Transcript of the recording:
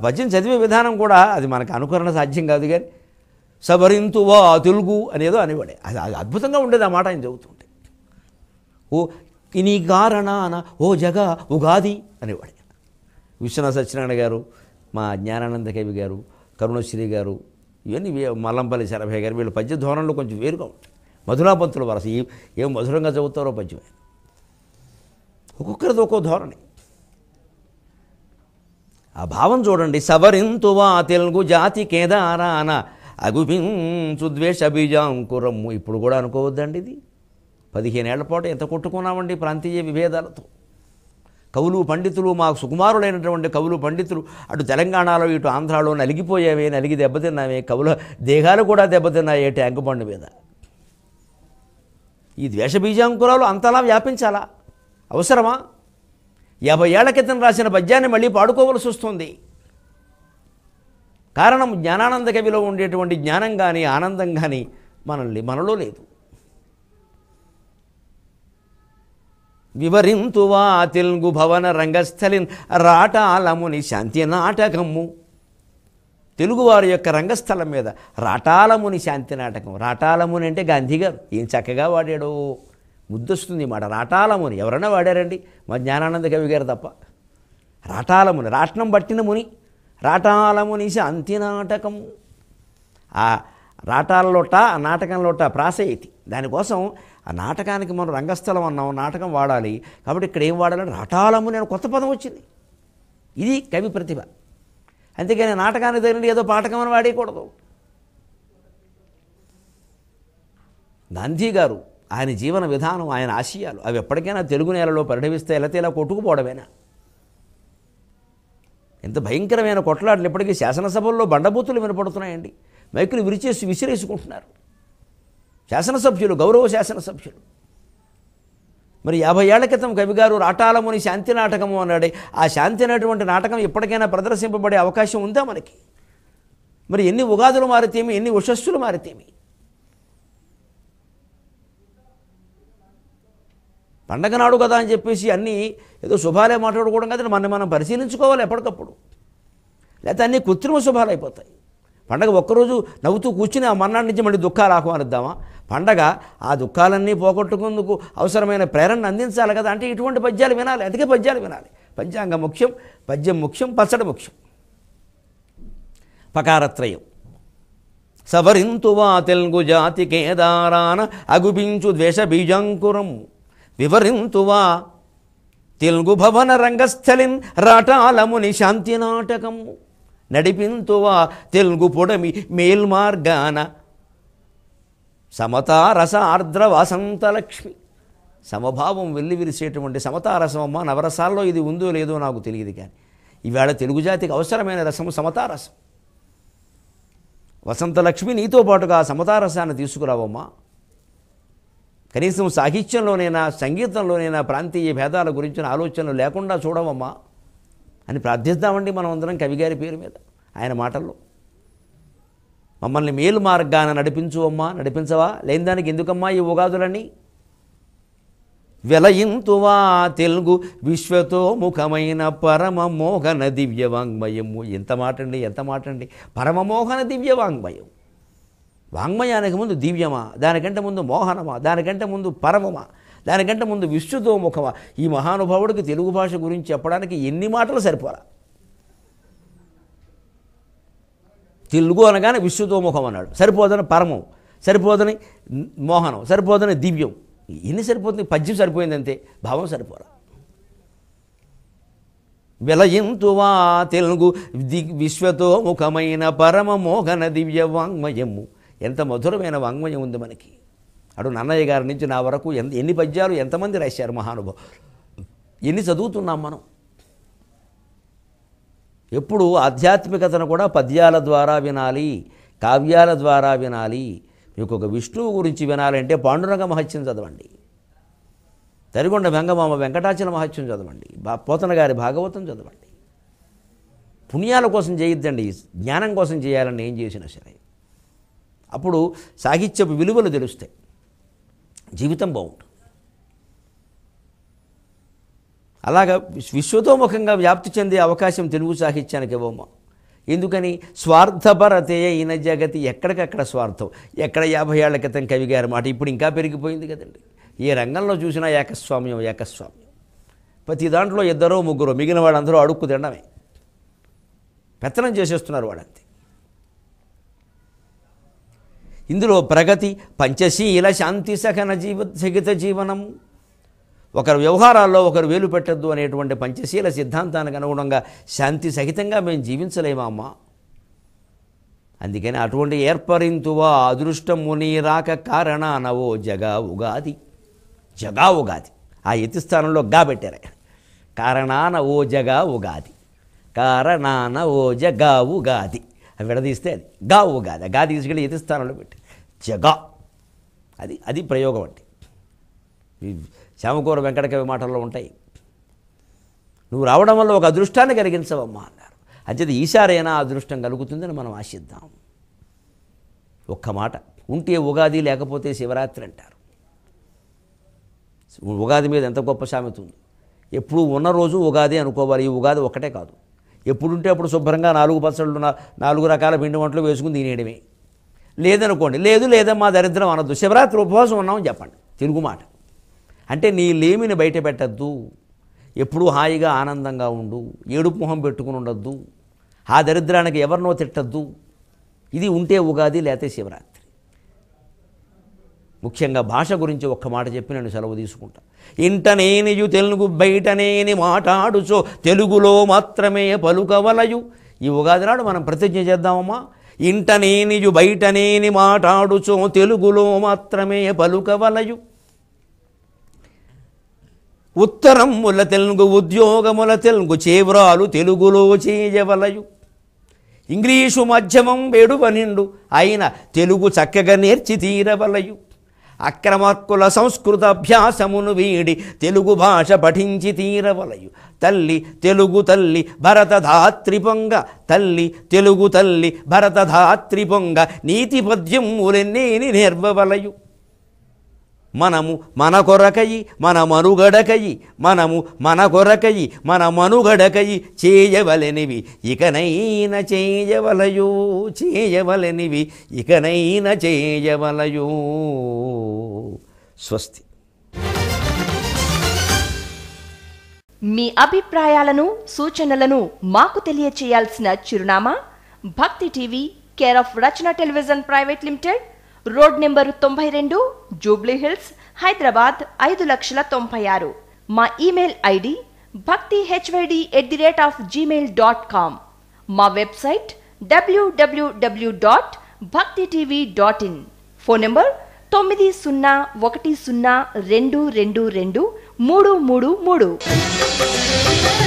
పద్యం చదివే విధానం కూడా అది మనకు అనుకరణ సాధ్యం కాదు, కానీ సవరింతువా తెలుగు అనేదో అనేవాడే. అది అద్భుతంగా ఉండేది ఆ మాట ఆయన చదువుతుంటే. ఓ ఇని కారణాన ఓ జగ ఉగాది అనేవాడే. విశ్వనాథ సత్యనారాయణ గారు, మా జ్ఞానానంద కవి గారు, కరుణశ్రీ గారు, ఇవన్నీ మల్లంపల్లి శరభయ్య గారు, వీళ్ళ పద్య ధోరణిలో కొంచెం వేరుగా ఉంటాయి. మధురాపంతుల వరస ఏం మధురంగా చదువుతారో పద్యమే. ఒక్కొక్కరిది ఒక్కో ధోరణి. ఆ భావం చూడండి. సవరింతువా తెలుగు జాతి కేదారాన అగుపించు ద్వేష బీజాంకురమ్ము. ఇప్పుడు కూడా అనుకోవద్దండి, ఇది 15 ఏళ్ల పాటు ఎంత కొట్టుకున్నామండి ప్రాంతీయ విభేదాలతో. కవులు పండితులు, మాకు సుకుమారులైనటువంటి కవులు పండితులు అటు తెలంగాణలో ఇటు ఆంధ్రాలో నలిగిపోయావే, నలిగి దెబ్బతిన్నావే, కవుల దేహాలు కూడా దెబ్బతిన్నాయే ట్యాంకు బండి మీద. ఈ ద్వేష బీజాంకురాలు అంతలా వ్యాపించాలా? అవసరమా? 50 ఏళ్ల క్రితం రాసిన పద్యాన్ని మళ్ళీ పాడుకోవలసి వస్తుంది. కారణం జ్ఞానానంద కవిలో ఉండేటువంటి జ్ఞానం కానీ ఆనందం కానీ మనలో లేదు. వివరింతువా తెలుగు భవన రంగస్థలిన్ రాటాలముని శాంతి నాటకము. తెలుగువారి యొక్క రంగస్థలం మీద రాటాలముని శాంతి నాటకం. రాటాలముని అంటే గాంధీ గారు ఏం చక్కగా వాడాడో, ముద్దొస్తుంది మాట. రాటాలముని ఎవరైనా వాడారండి? మా జ్ఞానానంద కవి గారు తప్ప. రాటాలముని, రాట్నం పట్టిన ముని, రాటాలముని శాంతి నాటకము. ఆ రాటాలలోట, ఆ నాటకంలోట ప్రాసయితి. దానికోసం ఆ నాటకానికి మనం రంగస్థలం అన్నాం, నాటకం వాడాలి కాబట్టి ఇక్కడ ఏం వాడాలని రాటాలముని అని కొత్త పదం వచ్చింది. ఇది కవి ప్రతిభ. అంతేగాని నాటకానికి తగినట్టు ఏదో పాఠకం అని వాడేయకూడదు. గాంధీ గారు ఆయన జీవన విధానం, ఆయన ఆశయాలు అవి ఎప్పటికైనా తెలుగు నేలలో పరిణమిస్తే ఎలా కొట్టుకుపోవడమేనా? ఎంత భయంకరమైన కొట్లాటలు ఇప్పటికీ శాసనసభల్లో బండబూతులు వినపడుతున్నాయండి. మైకులు విసిరేసుకుంటున్నారు శాసనసభ్యులు, గౌరవ శాసనసభ్యులు. మరి 50 ఏళ్ల క్రితం కవిగారు రాటాలముని శాంతి నాటకము అన్నాడే, ఆ శాంతి అనేటువంటి నాటకం ఎప్పటికైనా ప్రదర్శింపబడే అవకాశం ఉందా మనకి? మరి ఎన్ని ఉగాదులు మారితేమి, ఎన్ని ఉషస్సులు మారితేమి? పండగ నాడు కదా అని చెప్పేసి అన్నీ ఏదో శుభాలే మాట్లాడుకోవడం కదా, మనం పరిశీలించుకోవాలి ఎప్పటికప్పుడు. లేకపోతే అన్నీ కృత్రిమ శుభాలు అయిపోతాయి. పండగ ఒక్కరోజు నవ్వుతూ కూర్చుని ఆ మర్నాటి నుంచి మళ్ళీ దుఃఖాలు ఆహ్వానిద్దామా? పండగ ఆ దుఃఖాలన్నీ పోగొట్టుకుందుకు అవసరమైన ప్రేరణ అందించాలి కదా. అంటే ఇటువంటి పద్యాలు వినాలి, అందుకే పద్యాలు వినాలి. పంచాంగం ముఖ్యం, పద్యం ముఖ్యం, పచ్చడి ముఖ్యం. పకారత్రయం. సవరింతువా తెలుగు జాతి కేదారాన అగుపించు ద్వేష బీజాంకురం. వివరింతువా తెలుగు భవన రంగస్థలిన్ రాటాలముని శాంతి నాటకము. నడిపింతువా తెలుగు పొడమి మేల్మార్గాన సమతారస ఆర్ద్ర వసంతలక్ష్మి. సమభావం వెల్లివిరిసేటువంటి సమతారసమమ్మ. నవరసాల్లో ఇది ఉందో లేదో నాకు తెలియదు, కానీ ఈవేళ తెలుగు జాతికి అవసరమైన రసము సమతారసం. వసంతలక్ష్మి నీతో పాటుగా సమతారసాన్ని తీసుకురావమ్మా. కనీసం సాహిత్యంలోనైనా సంగీతంలోనైనా ప్రాంతీయ భేదాల గురించిన ఆలోచనలు లేకుండా చూడవమ్మా అని ప్రార్థిద్దామండి మనం అందరం కవిగారి పేరు మీద. ఆయన మాటల్లో మమ్మల్ని మేలు మార్గాన నడిపించువమ్మా, నడిపించవా? లేని దానికి ఎందుకమ్మా ఈ ఉగాదులన్నీ? వెలయింతువా తెలుగు విశ్వతో ముఖమైన పరమమోహన దివ్యవాంగ్మయము. ఎంత మాట అండి, ఎంత మాట అండి! పరమమోహన దివ్యవాంగ్మయం. వాంగ్మయానికి ముందు దివ్యమా, దానికంటే ముందు మోహనమా, దానికంటే ముందు పరమమా, దానికంటే ముందు విశ్వతోముఖమా? ఈ మహానుభావుడికి తెలుగు భాష గురించి చెప్పడానికి ఎన్ని మాటలు సరిపోరా? తెలుగు అనగానే విశ్వతోముఖం అన్నాడు, సరిపోదని పరమం, సరిపోదని మోహనం, సరిపోదని దివ్యం. ఎన్ని సరిపోతుంది? పద్యం సరిపోయింది అంతే, భావం సరిపోరా. వెలయింతువా తెలుగు విశ్వతోముఖమైన పరమమోహన దివ్య వాంగ్మయము. ఎంత మధురమైన వాంగ్మయం ఉంది మనకి. అటు నన్నయ్య గారి నుంచి నా వరకు ఎన్ని పద్యాలు ఎంతమంది రాశారు మహానుభావులు, ఎన్ని చదువుతున్నాం మనం. ఎప్పుడు ఆధ్యాత్మికతను కూడా పద్యాల ద్వారా వినాలి, కావ్యాల ద్వారా వినాలి. మీకు ఒక విష్ణువు గురించి వినాలంటే పాండురంగ మహత్యం చదవండి, తరిగొండ వెంగమామ వెంకటాచల మహత్యం చదవండి, పోతన గారి భాగవతం చదవండి. పుణ్యాల కోసం చేయొద్దండి, జ్ఞానం కోసం చేయాలని ఏం చేసినా సరే. అప్పుడు సాహిత్యపు విలువలు తెలుస్తాయి, జీవితం బాగుంటుంది. అలాగా విశ్వతోముఖంగా వ్యాప్తి చెందే అవకాశం తెలుగు సాహిత్యానికి ఇవ్వమ్మా. ఎందుకని? స్వార్థపరతే అయిన జగతి. ఎక్కడికక్కడ స్వార్థం. ఎక్కడ 50 ఏళ్ల క్రితం కవి గారి మాట ఇప్పుడు ఇంకా పెరిగిపోయింది కదండి. ఏ రంగంలో చూసినా ఏకస్వామ్యం. ప్రతి దాంట్లో 2 3 మిగిలిన వాళ్ళందరూ అడుక్కు తినడమే. పెత్తనం చేసేస్తున్నారు వాళ్ళంతే. ఇందులో ప్రగతి, పంచశీల, శాంతి, సహిత జీవనం. ఒకరు వ్యవహారాల్లో ఒకరు వేలు పెట్టద్దు అనేటువంటి పంచశీల సిద్ధాంతానికి అనుగుణంగా శాంతి సహితంగా మేము జీవించలేమా అమ్మా? అందుకని అటువంటి ఏర్పరింతువా అదృష్టము నీ రాక కారణానవో జగా ఉగాది. ఆ ఎత్తి స్థానంలో గా పెట్టారు. కారణాన ఓ జగా ఉగాది. కారణాన ఓ జగా ఉగాది. అవి విడదీస్తే అది గా ఉగాది. గా తీసుకెళ్ళి ఎత్తి స్థానంలో పెట్టి జగా. అది ప్రయోగం అంటే. శ్యామకూర వెంకటకవి మాటల్లో ఉంటాయి. నువ్వు రావడం వల్ల ఒక అదృష్టాన్ని కలిగించవమ్మా అన్నారు. అంచేది ఈసారైనా అదృష్టం కలుగుతుందని మనం ఆశిద్దాం. ఒక్క మాట, ఉంటే ఉగాది లేకపోతే శివరాత్రి అంటారు. ఉగాది మీద ఎంత గొప్ప సామెత ఉంది. ఎప్పుడు ఉన్న రోజు ఉగాది అనుకోవాలి. ఈ ఉగాది ఒక్కటే కాదు, ఎప్పుడుంటే అప్పుడు శుభ్రంగా 4 పచ్చళ్ళు 4 రకాల పిండి వంటలు వేసుకుని తినేయడమే. లేదనుకోండి, లేదమ్మా దరిద్రం అనొద్దు. శివరాత్రి ఉపవాసం ఉన్నామని చెప్పండి. తెలుగు మాట అంటే నీ లేమిని బయట పెట్టద్దు. ఎప్పుడూ హాయిగా ఆనందంగా ఉండు. ఏడుపు మొహం పెట్టుకుని ఉండొద్దు. ఆ దరిద్రానికి ఎవరినో తిట్టద్దు. ఇది ఉంటే ఉగాది లేతే శివరాత్రి. ముఖ్యంగా భాష గురించి ఒక్క మాట చెప్పి నేను సెలవు తీసుకుంటా. ఇంటనేనియు తెలుగు బయటనేని మాట్లాడుచో తెలుగులో మాత్రమే పలుకవలయు. ఈ ఉగాది నాడు మనం ప్రతిజ్ఞ చేద్దామమ్మా. ఇంటనేనియు బయటనేని మాట్లాడుచో తెలుగులో మాత్రమే పలుకవలయు. ఉత్తరముల తెలుగు ఉద్యోగముల తెలుగు చేవ్రాలు తెలుగులో చేయవలయు. ఇంగ్లీషు మాధ్యమం వేడువనిండు అయిన తెలుగు చక్కగా నేర్చి తీరవలయు. అక్రమక్కుల సంస్కృత అభ్యాసమును వీడి తెలుగు భాష పఠించి తీరవలయు. తల్లి తెలుగు తల్లి భరతధాత్రి పొంగ. తల్లి తెలుగు తల్లి భరతధాత్రి పొంగ. నీతి పద్యములెన్నేని నేర్వవలయు. మనము మన కొరకయి మన మనుగడకయి. మనము మన కొరకయి మన మనుగడకయి చేయవలెనివి ఇకనైన చేయవలయు. ఇకనైన చేయవలయు. స్వస్తి. మీ అభిప్రాయాలను సూచనలను మాకు తెలియచేయాల్సిన చిరునామా భక్తి TV, care of Rachana television private limited, road number 92, Jubilee hills, Hyderabad 5,96,000. మా ఇమెయిల్ ఐడి bhaktihyd@gmail.com. మా వెబ్సైట్ www.bhaktitv.in. Phone number 9010222333.